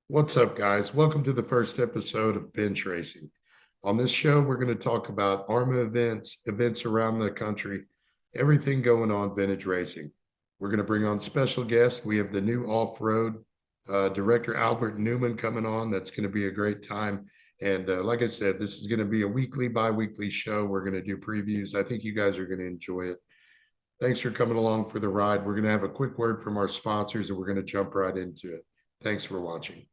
What's up, guys? Welcome to the first episode of Bench Racing. On this show, we're going to talk about Ahrma events, events around the country, everything going on vintage racing. We're going to bring on special guests. We have the new off-road director, Albert Newman, coming on. That's going to be a great time. And like I said, this is going to be a weekly, bi-weekly show. We're going to do previews. I think you guys are going to enjoy it. Thanks for coming along for the ride. We're going to have a quick word from our sponsors, and we're going to jump right into it. Thanks for watching.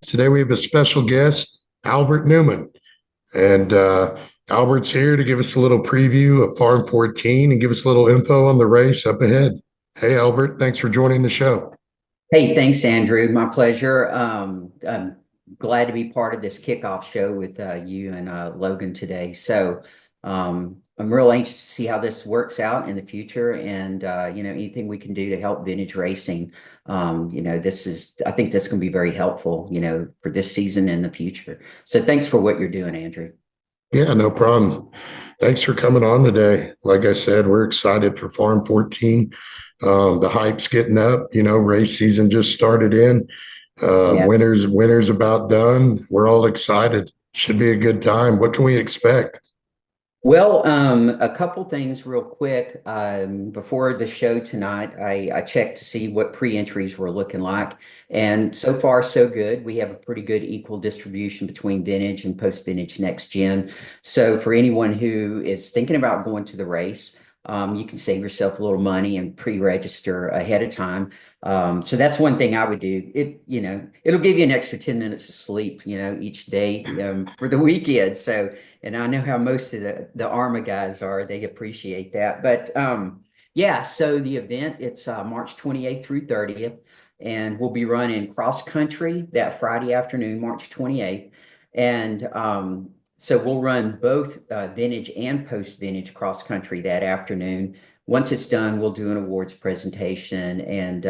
Today we have a special guest, Albert Newman. And Albert's here to give us a little preview of Farm 14 and give us a little info on the race up ahead. Hey, Albert, thanks for joining the show. Hey, thanks, Andrew. My pleasure. I'm glad to be part of this kickoff show with you and Logan today. I'm real anxious to see how this works out in the future, and anything we can do to help vintage racing. I think this can be very helpful, for this season and the future. So thanks for what you're doing, Andrew. Yeah, no problem. Thanks for coming on today. Like I said, we're excited for Farm 14. The hype's getting up. Race season just started in. Yeah. Winter's about done. We're all excited. Should be a good time. What can we expect? Well, a couple things real quick. Before the show tonight, I checked to see what pre-entries were looking like, and so far so good. We have a pretty good equal distribution between vintage and post-vintage next gen. So for anyone who is thinking about going to the race, you can save yourself a little money and pre-register ahead of time. So that's one thing I would do. It'll give you an extra 10 minutes of sleep, each day, for the weekend. And I know how most of the Ahrma guys are. They appreciate that. But yeah, so the event, it's March 28th through 30th, and we'll be running cross country that Friday afternoon, March 28th. And so we'll run both vintage and post-vintage cross country that afternoon. Once it's done, we'll do an awards presentation, and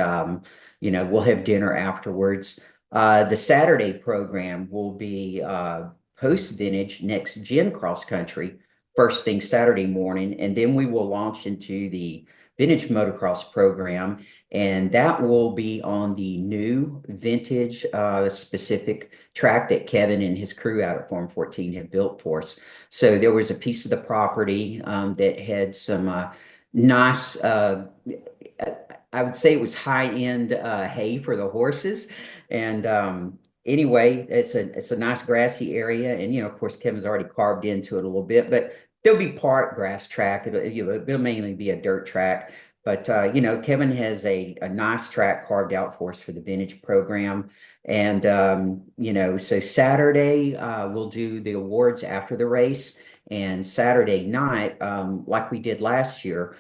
we'll have dinner afterwards. The Saturday program will be post vintage next gen cross country first thing Saturday morning, and then we will launch into the vintage motocross program, and that will be on the new vintage specific track that Kevin and his crew out at Farm 14 have built for us. So there was a piece of the property that had some nice I would say it was high-end hay for the horses. And anyway, it's a nice grassy area, and of course, Kevin's already carved into it a little bit, but there'll be part grass track. It'll mainly be a dirt track, but Kevin has a nice track carved out for us for the vintage program, and so Saturday we'll do the awards after the race, and Saturday night, like we did last year.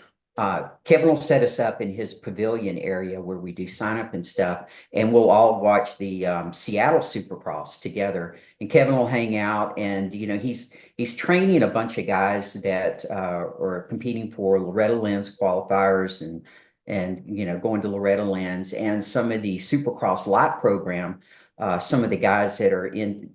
Kevin will set us up in his pavilion area where we do sign up and stuff, and we'll all watch the Seattle Supercross together. And Kevin will hang out, and he's training a bunch of guys that are competing for Loretta Lynn's qualifiers, and going to Loretta Lynn's and some of the Supercross Light program. Some of the guys that are in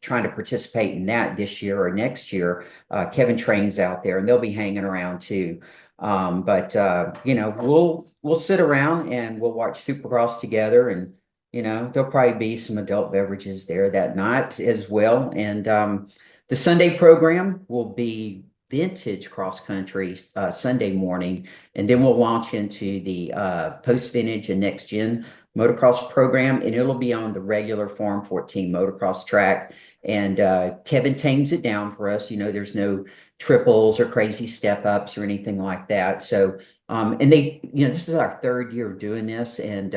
trying to participate in that this year or next year, Kevin trains out there, and they'll be hanging around too. We'll sit around and we'll watch Supercross together, and there'll probably be some adult beverages there that night as well. And the Sunday program will be vintage cross country Sunday morning, and then we'll launch into the post vintage and next gen motocross program, and it'll be on the regular Farm 14 motocross track. And Kevin tames it down for us. There's no triples or crazy step ups or anything like that. So, and this is our third year of doing this, and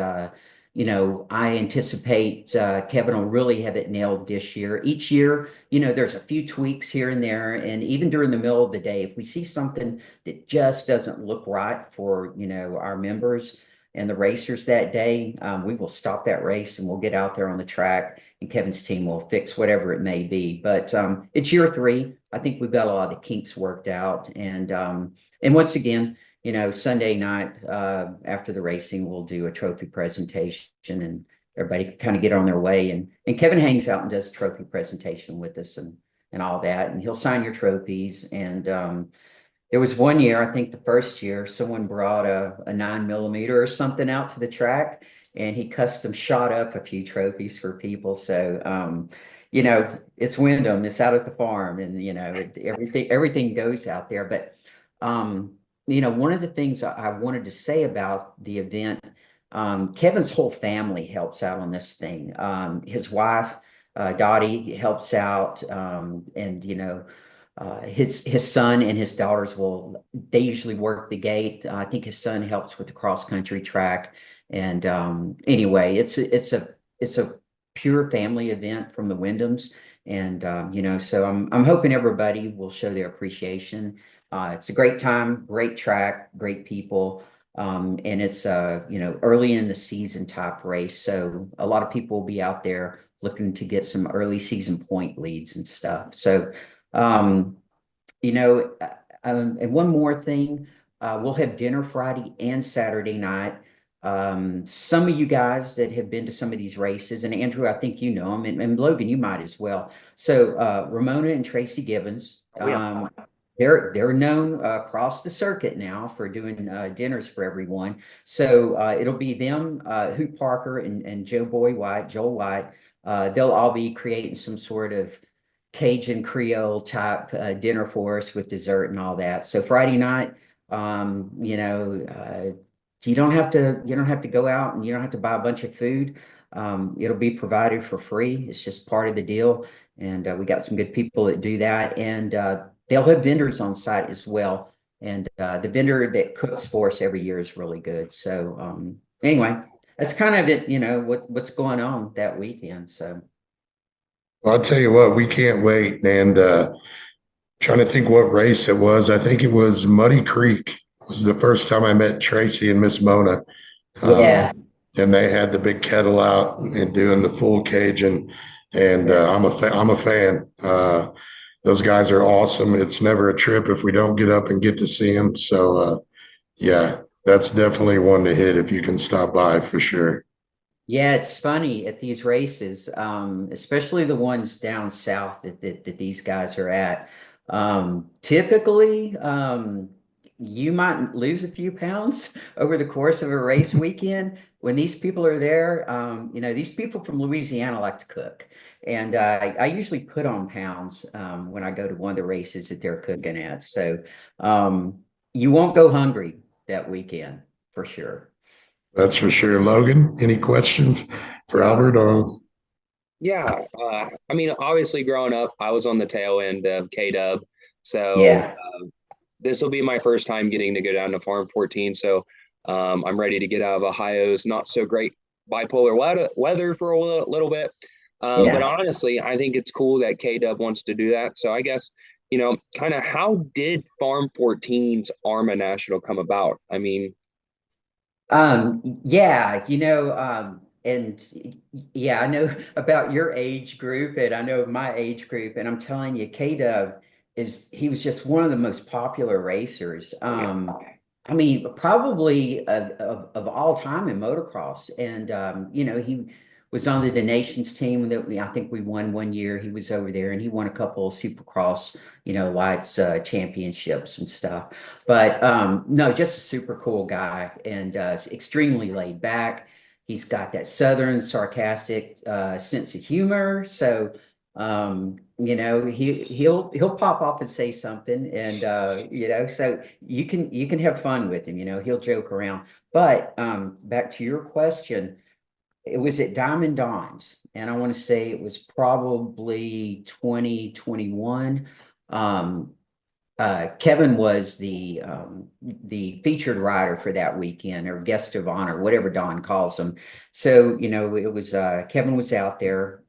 I anticipate Kevin will really have it nailed this year. Each year, there's a few tweaks here and there. And even during the middle of the day, if we see something that just doesn't look right for, our members and the racers that day, we will stop that race and we'll get out there on the track and Kevin's team will fix whatever it may be. But it's year three. I think we've got a lot of the kinks worked out. And once again, Sunday night after the racing, we'll do a trophy presentation and everybody can kind of get on their way. And Kevin hangs out and does a trophy presentation with us and all that. And he'll sign your trophies. And there was one year, I think the first year, someone brought a 9mm or something out to the track and he custom shot up a few trophies for people. So it's Wyndham, it's out at the farm, and everything goes out there. But one of the things I wanted to say about the event, Kevin's whole family helps out on this thing. His wife, Dottie, helps out, and his son and his daughters they usually work the gate. I think his son helps with the cross country track. And anyway, it's a pure family event from the Wyndhams. And so I'm hoping everybody will show their appreciation. It's a great time, great track, great people. And it's early in the season type race. So a lot of people will be out there looking to get some early season point leads and stuff. So um, and one more thing, we'll have dinner Friday and Saturday night. Some of you guys that have been to some of these races, and Andrew, I think you know them, and Logan, you might as well. So Ramona and Tracy Gibbons, Oh yeah. they're known across the circuit now for doing dinners for everyone. So it'll be them, Hoot Parker and Joel White. They'll all be creating some sort of Cajun Creole type dinner for us with dessert and all that. So Friday night, you don't have to go out and you don't have to buy a bunch of food. It'll be provided for free. It's just part of the deal. And we got some good people that do that. And they'll have vendors on site as well. And the vendor that cooks for us every year is really good. So anyway, that's kind of it, what's going on that weekend. So Well, I'll tell you what, we can't wait. And trying to think what race it was. I think it was Muddy Creek was the first time I met Tracy and Miss Mona. Um, yeah, and they had the big kettle out and doing the full Cajun. And yeah. I'm a fan. Those guys are awesome. It's never a trip if we don't get up and get to see them. So yeah, that's definitely one to hit if you can stop by for sure. Yeah, it's funny at these races, especially the ones down south that these guys are at. Typically, you might lose a few pounds over the course of a race weekend. When these people are there, these people from Louisiana like to cook. And I usually put on pounds when I go to one of the races that they're cooking at. So you won't go hungry that weekend for sure. That's for sure. Logan, any questions for Yeah. Albert? Or Yeah. I mean, obviously, growing up, I was on the tail end of K-Dub. So Yeah. this will be my first time getting to go down to Farm 14. So I'm ready to get out of Ohio's not so great bipolar weather for a little bit. But Yeah. honestly, I think it's cool that K-Dub wants to do that. So I guess, kind of how did Farm 14's Ahrma National come about? I mean, Yeah, and yeah, I know about your age group and I know my age group, and I'm telling you, K-Dub he was just one of the most popular racers. oh yeah. I mean, probably of all time in motocross. And he was on the nations team that I think we won one year. He was over there and he won a couple of Supercross, lights championships and stuff. But no, just a super cool guy and extremely laid back. He's got that southern sarcastic sense of humor. So he'll pop off and say something, and so you can have fun with him. He'll joke around. But back to your question, it was at Diamond Dawns, and I want to say it was probably 2021. Kevin was the featured rider for that weekend, or guest of honor, whatever Don calls them. So, it was Kevin was out there.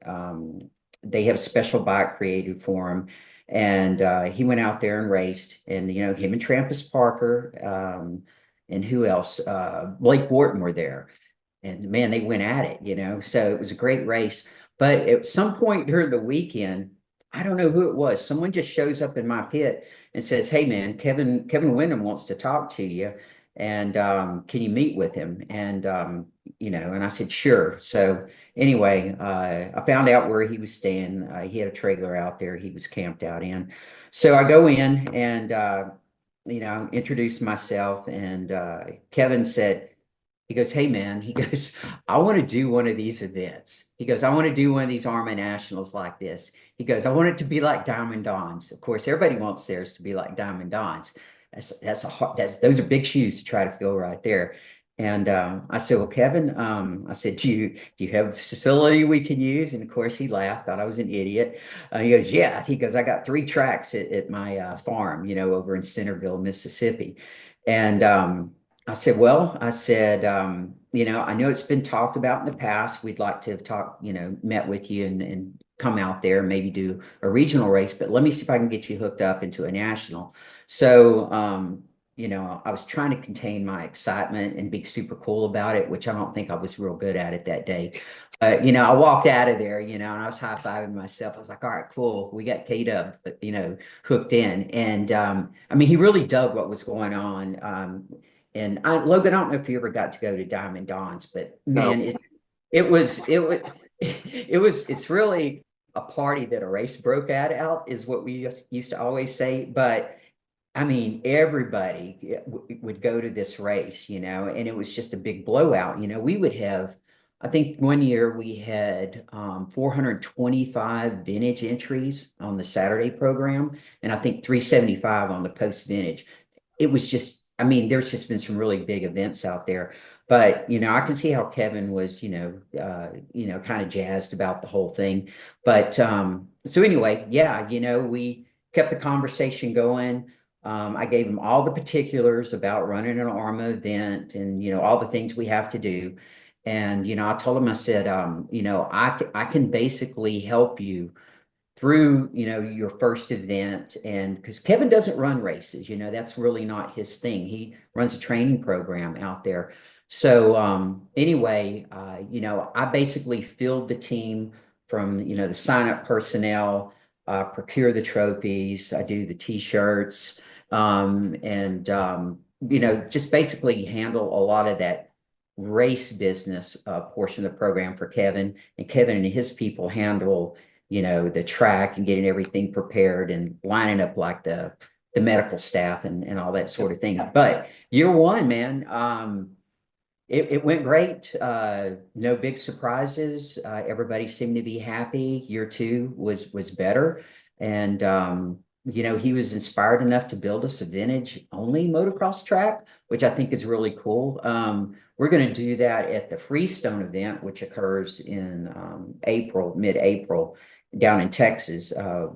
They have a special bike created for him, and he went out there and raced. And him and Trampus Parker, and who else? Blake Wharton were there, and man, they went at it. So it was a great race. But at some point during the weekend, I don't know who it was. Someone just shows up in my pit and says, "Hey, man, Kevin Wyndham wants to talk to you, and can you meet with him?" And I said, "Sure." So anyway, I found out where he was staying. He had a trailer out there he was camped out in. So I go in and introduced myself, and Kevin said. He goes, "Hey man," he goes, "I want to do one of these events." He goes, "I want to do one of these Arma Nationals like this." He goes, "I want it to be like Diamond Dons." Of course, everybody wants theirs to be like Diamond Dons. Those are big shoes to try to fill right there. And I said, "Well, Kevin," I said, "Do you have a facility we can use?" And of course, he laughed, thought I was an idiot. He goes, "Yeah." He goes, "I got 3 tracks at my farm, over in Centerville, Mississippi." And I said, "Well," I said, "I know it's been talked about in the past. We'd like to have talked, met with you and come out there and maybe do a regional race, but let me see if I can get you hooked up into a national." So, I was trying to contain my excitement and be super cool about it, which I don't think I was real good at it that day. But, I walked out of there, and I was high-fiving myself. I was like, "All right, cool. We got K-Dub, hooked in." And, I mean, he really dug what was going on. And Logan, I don't know if you ever got to go to Diamond Don's, but No. man, it's really a party that a race broke out, is what we just used to always say. But I mean, everybody would go to this race, and it was just a big blowout. We would have, I think one year we had 425 vintage entries on the Saturday program, and I think 375 on the post vintage. It was just, I mean, there's just been some really big events out there. But, I can see how Kevin was, kind of jazzed about the whole thing. But so anyway, yeah, we kept the conversation going. I gave him all the particulars about running an ARMA event and, all the things we have to do. And, I told him, I said, I can basically help you through your first event. And because Kevin doesn't run races, that's really not his thing. He runs a training program out there. So anyway, I basically filled the team from the sign up personnel, procure the trophies, I do the t-shirts, and just basically handle a lot of that race business portion of the program for Kevin. And Kevin and his people handle the track and getting everything prepared and lining up like the medical staff and all that sort of thing. But year one, man, it went great. No big surprises. Everybody seemed to be happy. Year two was better. And he was inspired enough to build us a vintage only motocross track, which I think is really cool. We're going to do that at the Freestone event, which occurs in mid-April, down in Texas.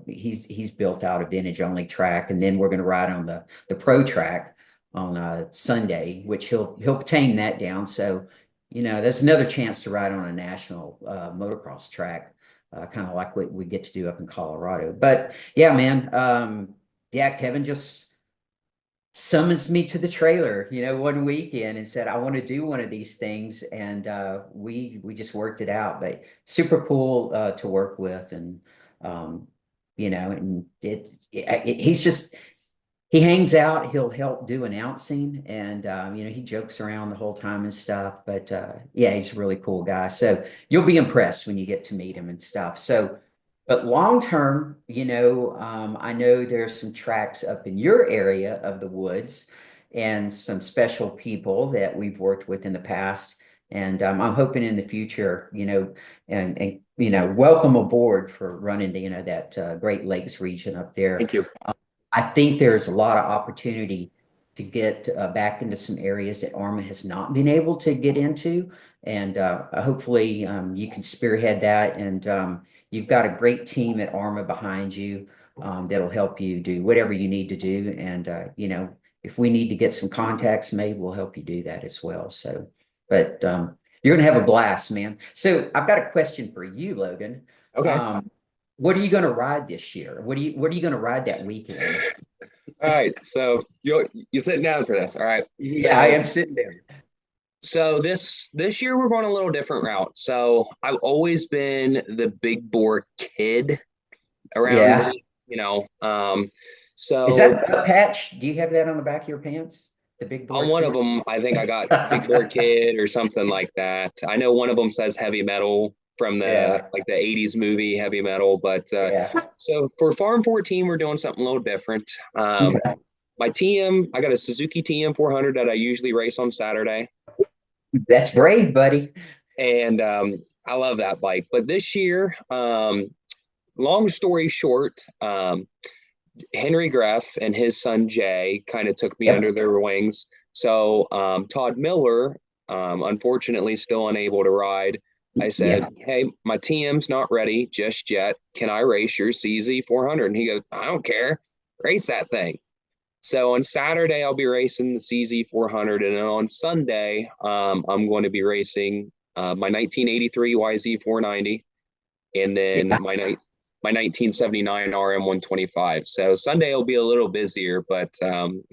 He's built out a vintage only track, and then we're going to ride on the pro track on Sunday, which he'll tame that down. So, there's another chance to ride on a national motocross track, kind of like what we get to do up in Colorado. But yeah, man, yeah, Kevin just summons me to the trailer, one weekend and said, "I want to do one of these things." And we just worked it out. But super cool to work with, and and he's just he hangs out. He'll help do announcing, and he jokes around the whole time and stuff. But yeah, he's a really cool guy. So you'll be impressed when you get to meet him and stuff. So, but long term, I know there's some tracks up in your area of the woods, and some special people that we've worked with in the past. And I'm hoping in the future, and welcome aboard for running the that Great Lakes region up there. Thank you. I think there's a lot of opportunity to get back into some areas that Arma has not been able to get into. And hopefully you can spearhead that. And you've got a great team at Arma behind you. that'll help you do whatever you need to do. And, if we need to get some contacts made, we'll help you do that as well. So, but you're going to have a blast, man. So I've got a question for you, Logan. Okay. What are you going to ride this year? What are you going to ride that weekend? All right. So you're sitting down for this. All right. Yeah, I am sitting there. So this year we're going a little different route. So I've always been the big bore kid around Yeah. here, you know. Is So that a patch? Do you have that on the back of your pants? The big on board one of kid? them, I think I got big bore kid or something like that. I know one of them says heavy metal from the Yeah. like the 80s movie Heavy Metal, but Yeah. so for Farm 14 we're doing something a little different. My TM, I got a Suzuki TM 400 that I usually race on Saturday. That's brave, buddy. And I love that bike. But this year, long story short, Henry Greff and his son Jay kind of took me under Yep. their wings. So Todd Miller, unfortunately, still unable to ride. I said, Yeah. "Hey, my TM's not ready just yet. Can I race your CZ 400?" And he goes, "I don't care. Race that thing." So on Saturday, I'll be racing the CZ 400. And then on Sunday, I'm going to be racing my 1983 YZ 490 and then Yeah. my 1979 RM 125. So Sunday will be a little busier, but I'm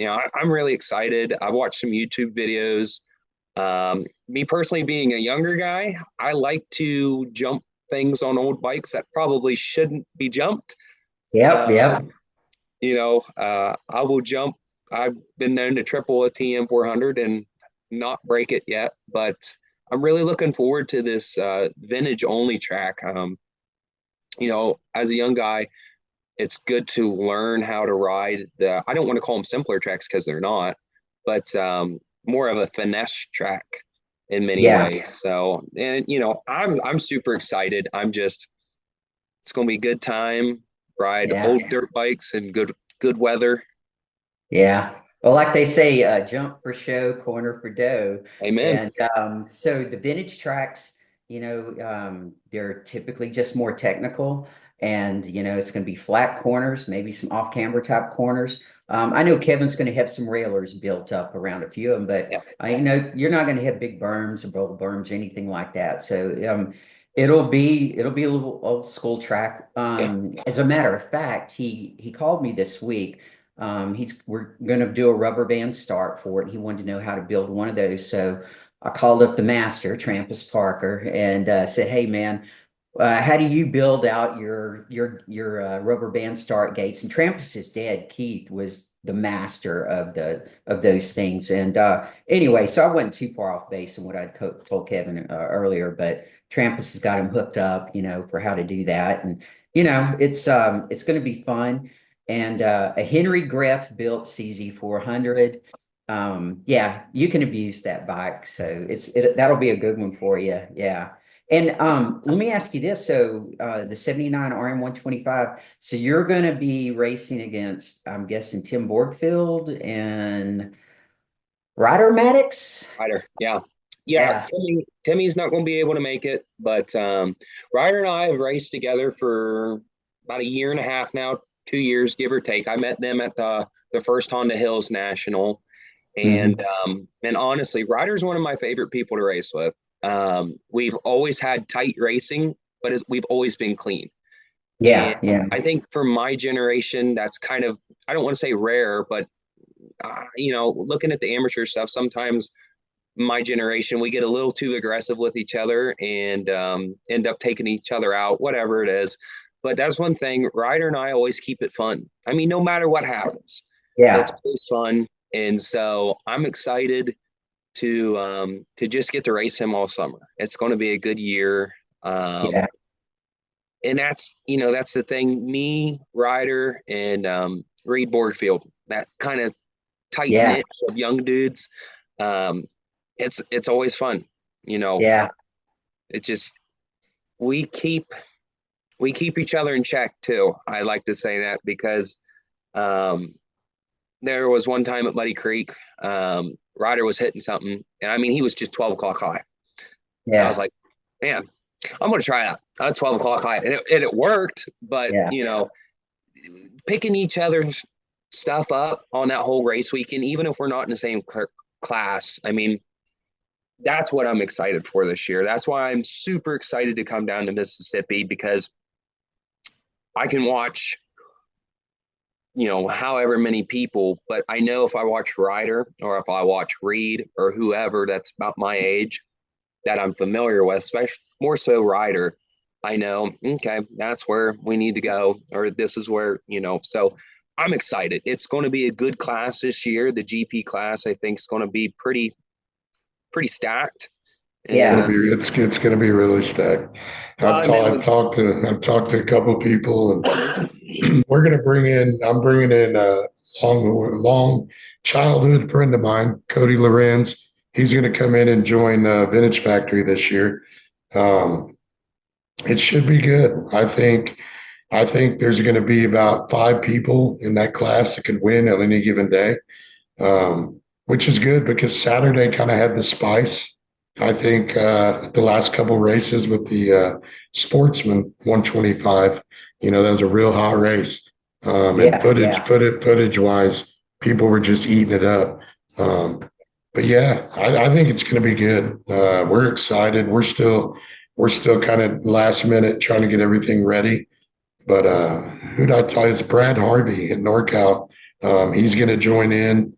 really excited. I've watched some YouTube videos. Me personally, being a younger guy, I like to jump things on old bikes that probably shouldn't be jumped. Yep. Um, Yep. I will jump. I've been known to triple a TM 400 and not break it yet, but I'm really looking forward to this vintage only track. As a young guy, it's good to learn how to ride I don't want to call them simpler tracks because they're not, but more of a finesse track in many Yeah. ways. So, and I'm super excited. It's going to be a good time. Ride Yeah. old dirt bikes and good weather. Yeah. Well, like they say, jump for show, corner for dough. Amen. And so the vintage tracks, they're typically just more technical. And, it's going to be flat corners, maybe some off-camber type corners. I know Kevin's going to have some railers built up around a few of them, but Yeah. you're not going to have big berms or bold berms or anything like that. So it'll be a little old school track. Yeah. As a matter of fact, he called me this week. We're going to do a rubber band start for it. He wanted to know how to build one of those. So I called up the master, Trampus Parker, and said, "Hey, man, how do you build out your rubber band start gates?" And Trampus's dad, Keith, was the master of those things. And anyway, so I wasn't too far off base in what I'd told Kevin earlier, but Trampus has got him hooked up, for how to do that, and it's going to be fun. And a Henry Greff built CZ 400. Yeah, you can abuse that bike, so that'll be a good one for you. Yeah. And let me ask you this. So the 79 RM 125, so you're going to be racing against, I'm guessing, Tim Borgfield and Ryder Maddox? Ryder. Yeah. Yeah. Yeah. Timmy's not going to be able to make it, but Ryder and I have raced together for about a year and a half now, 2 years, give or take. I met them at the first Honda Hills National. And Mhm. and honestly, Ryder's one of my favorite people to race with. We've always had tight racing, but we've always been clean. And Yeah. Yeah. I think for my generation, that's kind of, I don't want to say rare, but looking at the amateur stuff, sometimes my generation, we get a little too aggressive with each other and end up taking each other out, whatever it is. But that's one thing. Ryder and I always keep it fun. I mean, no matter what happens, it's Yeah. always fun. And so I'm excited to just get to race him all summer. It's going to be a good year. Yeah. And that's the thing. Me, Ryder, and Reed Borgfield, that kind of tight Yeah. knit of young dudes. Um, it's always fun. Yeah. It just we keep we keep each other in check too. I like to say that because um, there was one time at Muddy Creek, Ryder was hitting something, and I mean he was just 12 o'clock high. And I was Yeah. like, man, I'm gonna try that. 12 o'clock high, and it worked, but Yeah. picking each other's stuff up on that whole race weekend, even if we're not in the same class. I mean, that's what I'm excited for this year. That's why I'm super excited to come down to Mississippi, because I can watch, however many people, but I know if I watch Ryder or if I watch Reed or whoever that's about my age that I'm familiar with, especially more so Ryder, I know, okay, that's where we need to go, or this is where, so I'm excited. It's going to be a good class this year. The GP class, I think, is going to be pretty stacked. Yeah. It's gonna be really stacked. Well, I've talked to a couple of people, and I'm bringing in a long childhood friend of mine, Cody Lorenz. He's going to come in and join Vintage Factory this year. It should be good. I think there's going to be about 5 people in that class that could win on any given day, which is good because Saturday kind of had the spice. I think the last couple races with the Sportsman 125, that was a real hot race. And footage wise, people were just eating it up. But yeah, I think it's going to be good. We're excited. We're still kind of last minute trying to get everything ready. But who'd I tell you? It's Brad Harvey at NorCal. He's going to join in.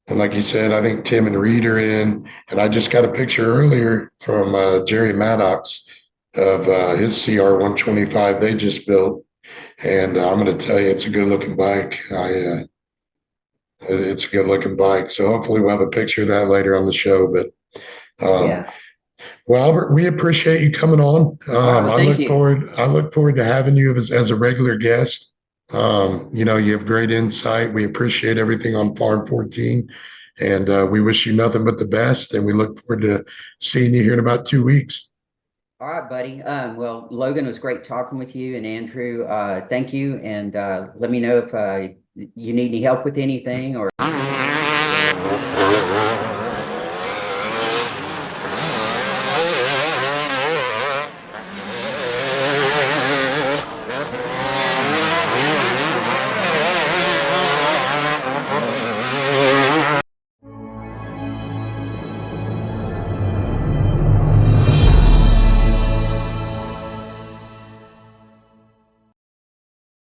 And like you said, I think Tim and Reed are in. And I just got a picture earlier from Jerry Maddox of his CR 125 they just built. And I'm going to tell you, it's a good looking bike. It's a good looking bike. So hopefully we'll have a picture of that later on the show. But Yeah. well, Albert, we appreciate you coming on. Well, thank you. I look forward to having you as a regular guest. You have great insight. We appreciate everything on Farm 14, and we wish you nothing but the best. And we look forward to seeing you here in about 2 weeks. All right, buddy. Well, Logan, it was great talking with you, and Andrew, thank you. And let me know if you need any help with anything or